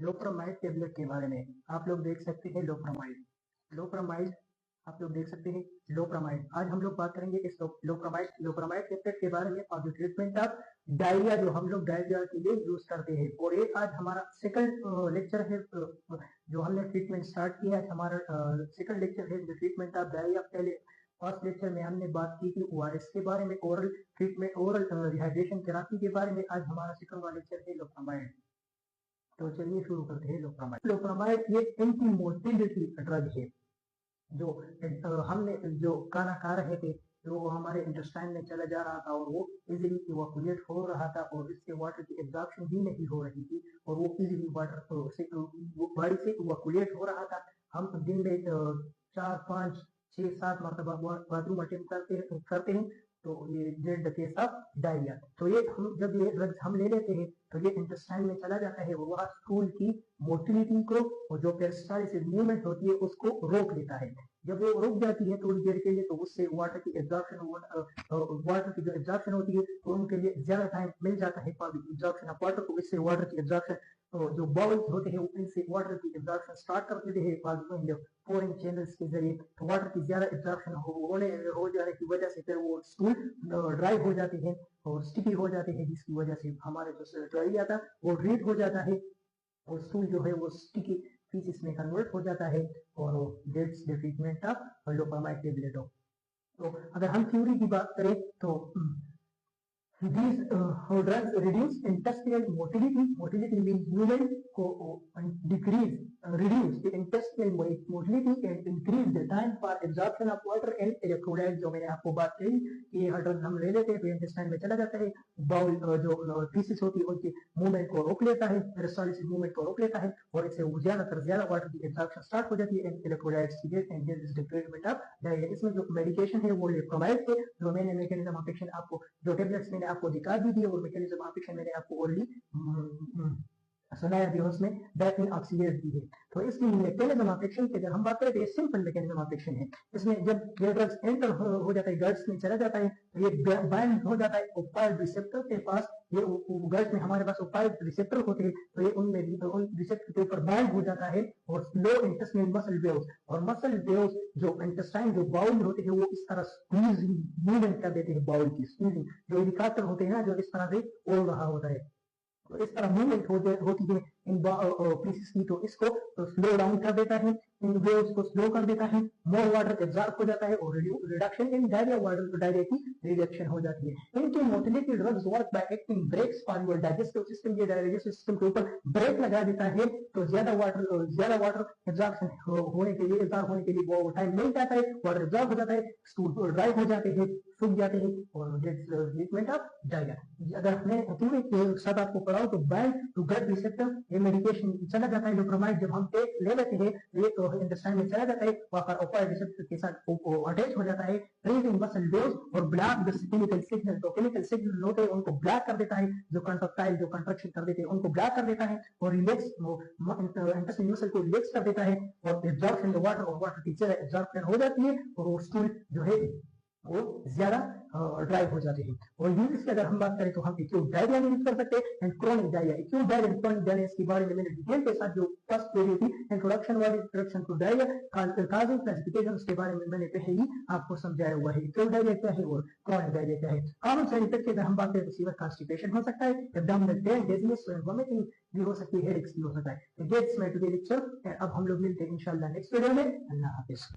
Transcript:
Loperamide tablet के बारे में आप लोग देख सकते हैं। लोप्रामाइड आप लोग देख सकते हैं। लोप्रामाइड आज हम लोग बात करेंगे इस लोप्रामाइड टेबलेट के बारे में और जो ट्रीटमेंट ऑफ डायरिया जो हम लोग डायरिया के लिए यूज करते हैं। और ये आज हमारा सेकंड लेक्चर है जो हमने ट्रीटमेंट स्टार्ट किया है। हमारा सेकंड लेक्चर है जो ट्रीटमेंट ऑफ डायरिया। पहले फर्स्ट लेक्चर में हमने बात की थी ओआरएस के बारे में, oral treatment, oral rehydration therapy के बारे में। आज हमारा सेकंड वाला लेक्चर है लोप्रामाइड। तो चलिए शुरू करते हैं। लोप्रामाइड ये एंटी मोटिलिटी ड्रग है जो हमने जो खाना खा रहे थे तो वो हमारे इंटेस्टाइन में चला जा रहा था और वो इजीली इवैक्यूएट हो रहा था और इससे वाटर की एब्जॉर्प्शन ही नहीं हो रही थी और वो इजीली वाटर से बॉडी से इवैक्यूएट हो रहा था। हम दिन में 4, 5, 6, 7 मरतबा बाथरूम अटेम्प्ट करते हैं तो ये dead the case of diarrhoea. तो ये हम जब ये ड्रग्स हम ले लेते हैं तो ये इंटेस्टाइन में चला जाता है और वह स्टूल की मोटिलिटी को और जो पेरिस्टालिसिस मूवमेंट होती है उसको रोक लेता है। जब वो रुक जाती है थोड़ी देर के लिए तो उससे वाटर की एब्जॉर्प्शन की जो एब्जॉर्प्शन होती है तो उनके लिए ज्यादा टाइम मिल जाता है एब्जॉर्प्शन ऑफ वाटर को। इससे वाटर की एब्जॉर्प्शन जो बाउल्स होते हैं उनसे वाटर की एब्जॉर्प्शन स्टार्ट कर देते हैं पोरिंग चैनल्स के जरिए। तो वाटर की ज्यादा एब्जॉर्प्शन हो जाने की वजह से फिर वो स्टूल ड्राई हो जाते हैं और स्टिकी हो जाते हैं, जिसकी वजह से हमारे जो डायरिया था वो रीड हो जाता है और स्टूल जो है वो स्टिकी पीसेस में कन्वर्ट हो जाता है और that's the treatment of loperamide tablet. तो अगर हम थ्योरी की बात करें तो these drugs reduce intestinal motility. Motility means movement को reduce the intestinal motility and increase the time for absorption of water and electrolytes। जो मैंने आपको बात कही कि ये ड्रग हम ले लेते हैं तो इंटेस्टाइन में चला जाता है, बाउल जो पीसेस होती है उनकी मूवमेंट को रोक लेता है, पेरिस्टालिसिस मूवमेंट को रोक लेता है और इससे ज्यादा वाटर की एब्जॉर्प्शन स्टार्ट हो जाती है एंड इलेक्ट्रोलाइट्स की and this is the treatment of diarrhoea. इसमें जो मेडिकेशन है वो लोप्रामाइड है। जो मैंने मैकेनिज्म ऑफ एक्शन आपको जो टेबलेट्स मैंने आपको दिखा दी थी और मैकेनिज्म ऑफ एक्शन मैंने आपको ओनली सुनाया भी उसमें दैट मीन ऑक्सीडेट दी है। तो इसकी मैकेनिज्म ऑफ एक्शन की अगर हम बात करें तो ये सिंपल मैकेनिज्म ऑफ एक्शन है। इसमें जब ये ड्रग्स एंटर हो जाता है गट्स में चला जाता है तो ये बाइंड हो जाता है ओपाइड रिसेप्टर के पास। ये गट्स में हमारे पास ओपाइड रिसेप्टर होते हैं तो ये उनमें उन रिसेप्टर के ऊपर बाइंड हो जाता है और स्लो इंटेस्टाइनल मसल वेव्स और मसल वेव्स जो इंटेस्टाइन जो बाउल होते हैं वो इस तरह स्क्वीजिंग मूवमेंट कर देते हैं। बाउल की स्क्वीजिंग जो इंडिकेटर होते हैं ना जो इस तरह से ओढ़ रहा होता है तो इस तरह मूवमेंट होती है इन पीसेस की तो इसको स्लो डाउन कर देता है, इन वेव्स को स्लो कर देता है, मोर वाटर एब्जॉर्ब हो जाता है और reduction in diarrhoea water diarrhoea की रिडक्शन हो जाती है। इनके motility drugs work by acting brakes for your digestive system. ये डाइजेस्टिव सिस्टम के ऊपर ब्रेक लगा देता है तो ज्यादा वाटर एब्जॉर्प्शन होने के लिए वो टाइम मिल जाता है, वाटर एब्जॉर्ब हो जाता है, स्टूल ड्राई हो जाते हैं, सूख जाते हैं और दैट्स ट्रीटमेंट ऑफ डायरिया। अगर मैं थ्योरी के साथ आपको पढ़ाऊं तो बाइंड टू गट रिसेप्टर ये मेडिकेशन चला जाता है। लोप्रामाइड जब हम ले लेते हैं ये तो इंटेस्टाइन में चला जाता है, वहां पर ओपाइड रिसेप्टर के साथ अटैच हो जाता है, ट्रेसिंग मसल वेव्स और ब्लॉक द केमिकल सिग्नल। तो केमिकल सिग्नल होते हैं उनको ब्लॉक कर देता है, जो कंट्रैक्टाइल जो कंट्रैक्शन कर देते हैं उनको ब्लॉक कर देता है और रिलैक्स इंटेस्टाइन मसल को रिलैक्स कर देता है और एब्जॉर्प्शन वाटर और वाटर की ज्यादा एब्जॉर्प्शन हो जाती है और वो स्टूल जो है वो ज्यादा ड्राई हो जाते हैं। और यूज की अगर हम बात करें तो हम एक्यूट डायरिया में यूज कर सकते हैं and chronic diarrhoea. Acute diarrhoea and chronic diarrhoea के बारे में मैंने डिटेल के साथ जो फर्स्ट वीडियो थी इंट्रोडक्शन वाली introduction to diarrhoea causing classification उसके बारे में मैंने पहले ही आपको समझाया हुआ है। एक्यूट डायरिया क्या है और क्रोनिक डायरिया क्या है। कॉमन साइड इफेक्ट की अगर हम बात करें तो सीवियर कॉन्स्टिपेशन हो सकता है, एब्डोमिनल पेन, डिजीनेस, वोमिटिंग भी हो सकती है, हेडेक्स भी हो सकता है। गेट्स में टुडे लेक्चर। अब हम लोग मिलते हैं इंशाल्लाह नेक्स्ट वीडियो में। अल्लाह हाफिज।